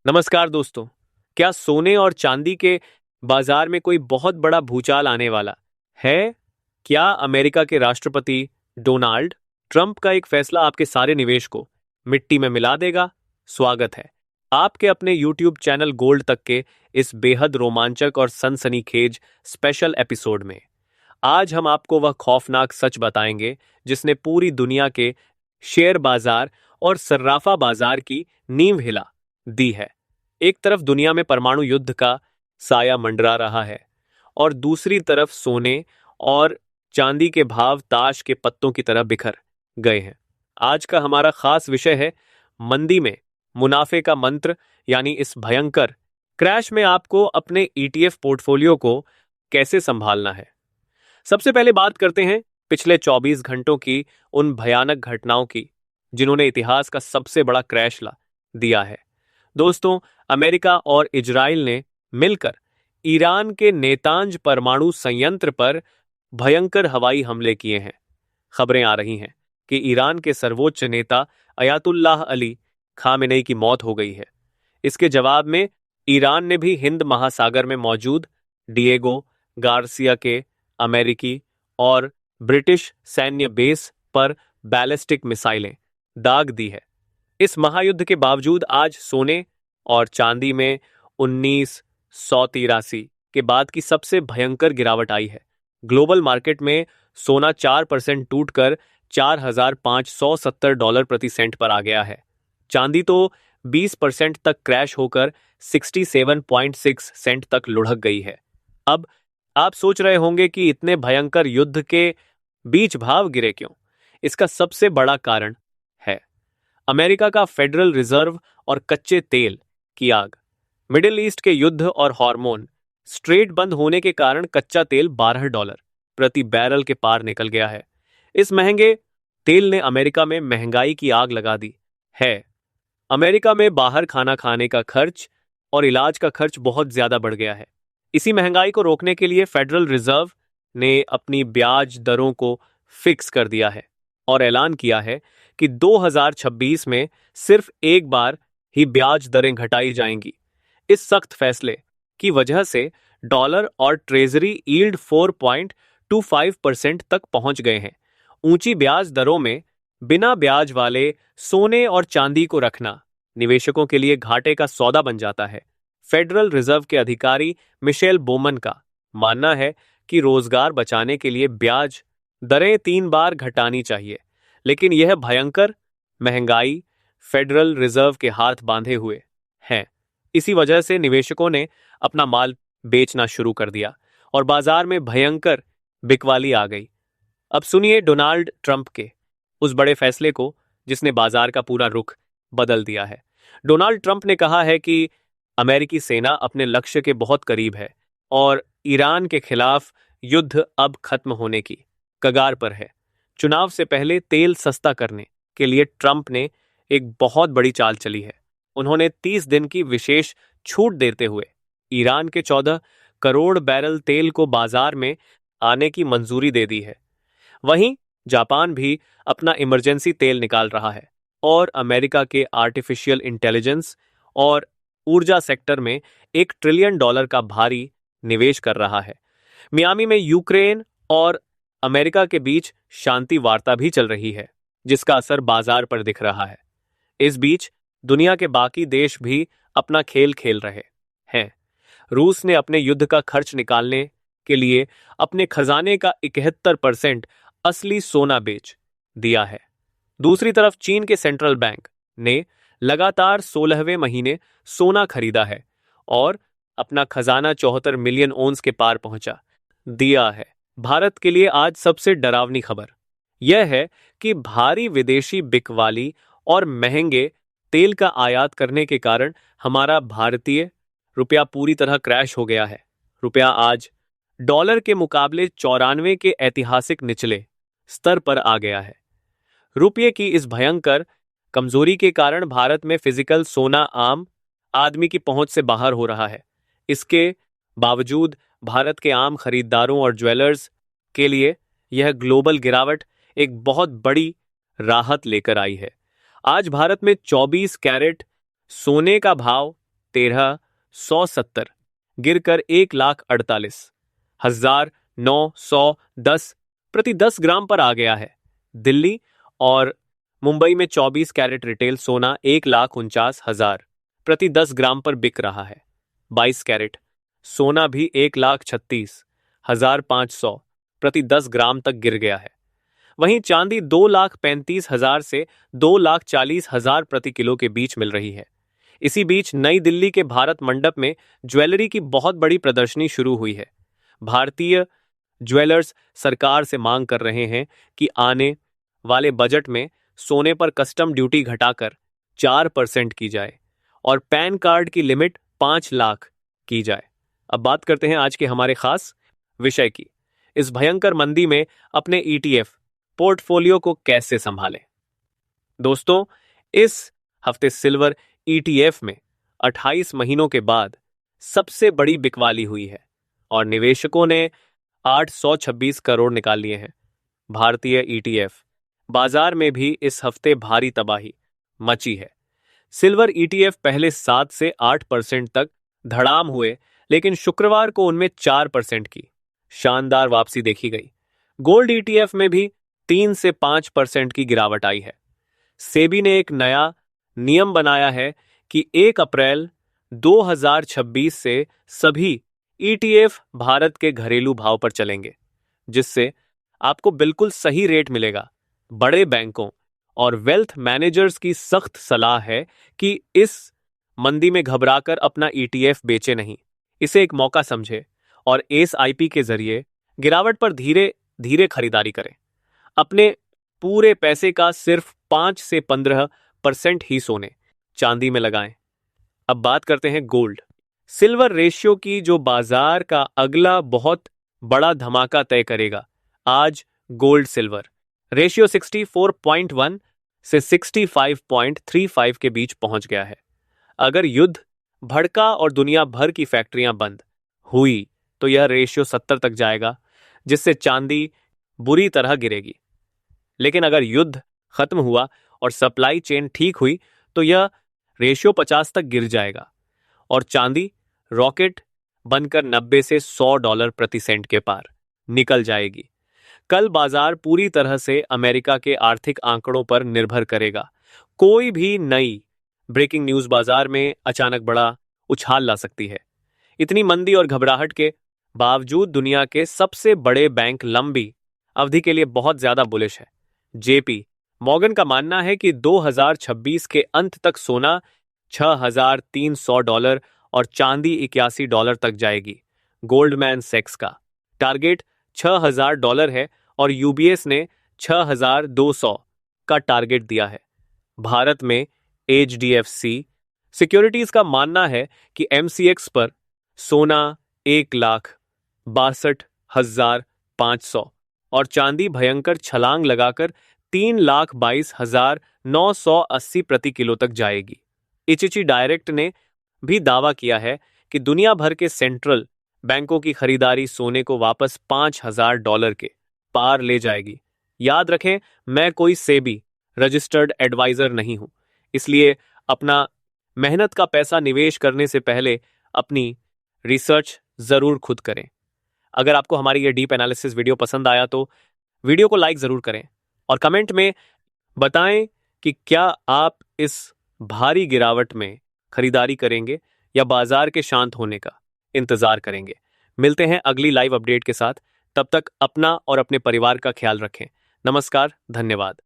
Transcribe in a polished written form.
नमस्कार दोस्तों। क्या सोने और चांदी के बाजार में कोई बहुत बड़ा भूचाल आने वाला है? क्या अमेरिका के राष्ट्रपति डोनाल्ड ट्रंप का एक फैसला आपके सारे निवेश को मिट्टी में मिला देगा? स्वागत है आपके अपने YouTube चैनल गोल्ड तक के इस बेहद रोमांचक और सनसनीखेज स्पेशल एपिसोड में। आज हम आपको वह खौफनाक सच बताएंगे जिसने पूरी दुनिया के शेयर बाजार और सर्राफा बाजार की नींव हिला दी है। एक तरफ दुनिया में परमाणु युद्ध का साया मंडरा रहा है और दूसरी तरफ सोने और चांदी के भाव ताश के पत्तों की तरह बिखर गए हैं। आज का हमारा खास विषय है मंदी में मुनाफे का मंत्र, यानी इस भयंकर क्रैश में आपको अपने ETF पोर्टफोलियो को कैसे संभालना है। सबसे पहले बात करते हैं पिछले 24 घंटों की उन भयानक घटनाओं की जिन्होंने इतिहास का सबसे बड़ा क्रैश ला दिया है। दोस्तों, अमेरिका और इजराइल ने मिलकर ईरान के नेतांज परमाणु संयंत्र पर भयंकर हवाई हमले किए हैं। खबरें आ रही हैं कि ईरान के सर्वोच्च नेता अयातुल्लाह अली खामेनेई की मौत हो गई है। इसके जवाब में ईरान ने भी हिंद महासागर में मौजूद डिएगो गार्सिया के अमेरिकी और ब्रिटिश सैन्य बेस पर बैलिस्टिक मिसाइलें दाग दी है। इस महायुद्ध के बावजूद आज सोने और चांदी में 1983 के बाद की सबसे भयंकर गिरावट आई है। ग्लोबल मार्केट में सोना 4% टूटकर $4,570 प्रति सेंट पर आ गया है। चांदी तो 20% तक क्रैश होकर 67.6 सेंट तक लुढ़क गई है। अब आप सोच रहे होंगे कि इतने भयंकर युद्ध के बीच भाव गिरे क्यों? इसका सबसे बड़ा कारण है अमेरिका का फेडरल रिजर्व और कच्चे तेल की आग। मिडिल ईस्ट के युद्ध और हार्मोन स्ट्रेट बंद होने के कारण कच्चा तेल $12 प्रति बैरल के पार निकल गया है। इस महंगे तेल ने अमेरिका में महंगाई की आग लगा दी है। अमेरिका में बाहर खाना खाने का खर्च और इलाज का खर्च बहुत ज्यादा बढ़ गया है। इसी महंगाई को रोकने के लिए फेडरल रिजर्व ने अपनी ब्याज दरों को फिक्स कर दिया है और ऐलान किया है कि 2026 में सिर्फ एक बार ही ब्याज दरें घटाई जाएंगी। इस सख्त फैसले की वजह से डॉलर और ट्रेजरी यील्ड 4.25% तक पहुंच गए हैं। ऊंची ब्याज दरों में बिना ब्याज वाले सोने और चांदी को रखना निवेशकों के लिए घाटे का सौदा बन जाता है। फेडरल रिजर्व के अधिकारी मिशेल बोमन का मानना है कि रोजगार बचाने के लिए ब्याज दरें 3 बार घटानी चाहिए, लेकिन यह भयंकर महंगाई फेडरल रिजर्व के हाथ बांधे हुए है। इसी वजह से निवेशकों ने अपना माल बेचना शुरू कर दिया और बाजार में भयंकर बिकवाली आ गई। अब सुनिए डोनाल्ड ट्रंप के उस बड़े फैसले को जिसने बाजार का पूरा रुख बदल दिया है। डोनाल्ड ट्रंप ने कहा है कि अमेरिकी सेना अपने लक्ष्य के बहुत करीब है और ईरान के खिलाफ युद्ध अब खत्म होने की कगार पर है। चुनाव से पहले तेल सस्ता करने के लिए ट्रंप ने एक बहुत बड़ी चाल चली है। उन्होंने 30 दिन की विशेष छूट देते हुए ईरान के 14 करोड़ बैरल तेल को बाजार में आने की मंजूरी दे दी है। वहीं जापान भी अपना इमरजेंसी तेल निकाल रहा है और अमेरिका के आर्टिफिशियल इंटेलिजेंस और ऊर्जा सेक्टर में $1 ट्रिलियन का भारी निवेश कर रहा है। मियामी में यूक्रेन और अमेरिका के बीच शांति वार्ता भी चल रही है, जिसका असर बाजार पर दिख रहा है। इस बीच दुनिया के बाकी देश भी अपना खेल खेल रहे हैं। रूस ने अपने युद्ध का खर्च निकालने के लिए अपने खजाने का 71% असली सोना बेच दिया है। दूसरी तरफ चीन के सेंट्रल बैंक ने लगातार 16वें महीने सोना खरीदा है और अपना खजाना 74 मिलियन ओंस के पार पहुंचा दिया है। भारत के लिए आज सबसे डरावनी खबर यह है कि भारी विदेशी बिकवाली और महंगे तेल का आयात करने के कारण हमारा भारतीय रुपया पूरी तरह क्रैश हो गया है। रुपया आज डॉलर के मुकाबले 94 के ऐतिहासिक निचले स्तर पर आ गया है। रुपये की इस भयंकर कमजोरी के कारण भारत में फिजिकल सोना आम आदमी की पहुंच से बाहर हो रहा है। इसके बावजूद भारत के आम खरीदारों और ज्वेलर्स के लिए यह ग्लोबल गिरावट एक बहुत बड़ी राहत लेकर आई है। आज भारत में 24 कैरेट सोने का भाव 13,170 गिरकर 1,48,910 प्रति 10 ग्राम पर आ गया है। दिल्ली और मुंबई में 24 कैरेट रिटेल सोना 1,49,000 प्रति 10 ग्राम पर बिक रहा है। 22 कैरेट सोना भी 1,36,500 प्रति 10 ग्राम तक गिर गया है। वहीं चांदी 2,35,000 से 2,40,000 प्रति किलो के बीच मिल रही है। इसी बीच नई दिल्ली के भारत मंडप में ज्वेलरी की बहुत बड़ी प्रदर्शनी शुरू हुई है। भारतीय ज्वेलर्स सरकार से मांग कर रहे हैं कि आने वाले बजट में सोने पर कस्टम ड्यूटी घटाकर 4% की जाए और पैन कार्ड की लिमिट 5 लाख की जाए। अब बात करते हैं आज के हमारे खास विषय की। इस भयंकर मंदी में अपने ETF पोर्टफोलियो को कैसे संभालें। दोस्तों, इस हफ्ते सिल्वर ETF में 28 महीनों के बाद सबसे बड़ी बिकवाली हुई है और निवेशकों ने 826 करोड़ निकाल लिए हैं। भारतीय ETF बाजार में भी इस हफ्ते भारी तबाही मची है। सिल्वर ETF पहले 7 से 8% तक धड़ाम हुए, लेकिन शुक्रवार को उनमें 4% की शानदार वापसी देखी गई। गोल्ड ETF में भी 3 से 5% की गिरावट आई है। सेबी ने एक नया नियम बनाया है कि 1 अप्रैल 2026 से सभी ETF भारत के घरेलू भाव पर चलेंगे, जिससे आपको बिल्कुल सही रेट मिलेगा। बड़े बैंकों और वेल्थ मैनेजर्स की सख्त सलाह है कि इस मंदी में घबराकर अपना ETF बेचे नहीं, इसे एक मौका समझे और SIP के जरिए गिरावट पर धीरे धीरे खरीदारी करें। अपने पूरे पैसे का सिर्फ 5 से 15% ही सोने चांदी में लगाएं। अब बात करते हैं गोल्ड सिल्वर रेशियो की, जो बाजार का अगला बहुत बड़ा धमाका तय करेगा। आज गोल्ड सिल्वर रेशियो 64.1 से 65.35 के बीच पहुंच गया है। अगर युद्ध भड़का और दुनिया भर की फैक्ट्रियां बंद हुई तो यह रेशियो 70 तक जाएगा, जिससे चांदी बुरी तरह गिरेगी। लेकिन अगर युद्ध खत्म हुआ और सप्लाई चेन ठीक हुई तो यह रेशियो 50 तक गिर जाएगा और चांदी रॉकेट बनकर 90 से $100 प्रति सेंट के पार निकल जाएगी। कल बाजार पूरी तरह से अमेरिका के आर्थिक आंकड़ों पर निर्भर करेगा। कोई भी नई ब्रेकिंग न्यूज बाजार में अचानक बड़ा उछाल ला सकती है। इतनी मंदी और घबराहट के बावजूद दुनिया के सबसे बड़े बैंक लंबी अवधि के लिए बहुत ज्यादा बुलिश है। JP मॉर्गन का मानना है कि 2026 के अंत तक सोना $6,300 और चांदी $81 तक जाएगी। गोल्डमैन सैक्स का टारगेट $6,000 है और UBS ने 6,200 का टारगेट दिया है। भारत में HDFC सिक्योरिटीज का मानना है कि MCX पर सोना 1,62,500 और चांदी भयंकर छलांग लगाकर 3,22,980 प्रति किलो तक जाएगी। इचिची डायरेक्ट ने भी दावा किया है कि दुनिया भर के सेंट्रल बैंकों की खरीदारी सोने को वापस $5,000 के पार ले जाएगी। याद रखें, मैं कोई सेबी रजिस्टर्ड एडवाइजर नहीं हूं, इसलिए अपना मेहनत का पैसा निवेश करने से पहले अपनी रिसर्च जरूर खुद करें। अगर आपको हमारी ये डीप एनालिसिस वीडियो पसंद आया तो वीडियो को लाइक जरूर करें और कमेंट में बताएं कि क्या आप इस भारी गिरावट में खरीदारी करेंगे या बाजार के शांत होने का इंतजार करेंगे। मिलते हैं अगली लाइव अपडेट के साथ। तब तक अपना और अपने परिवार का ख्याल रखें। नमस्कार, धन्यवाद।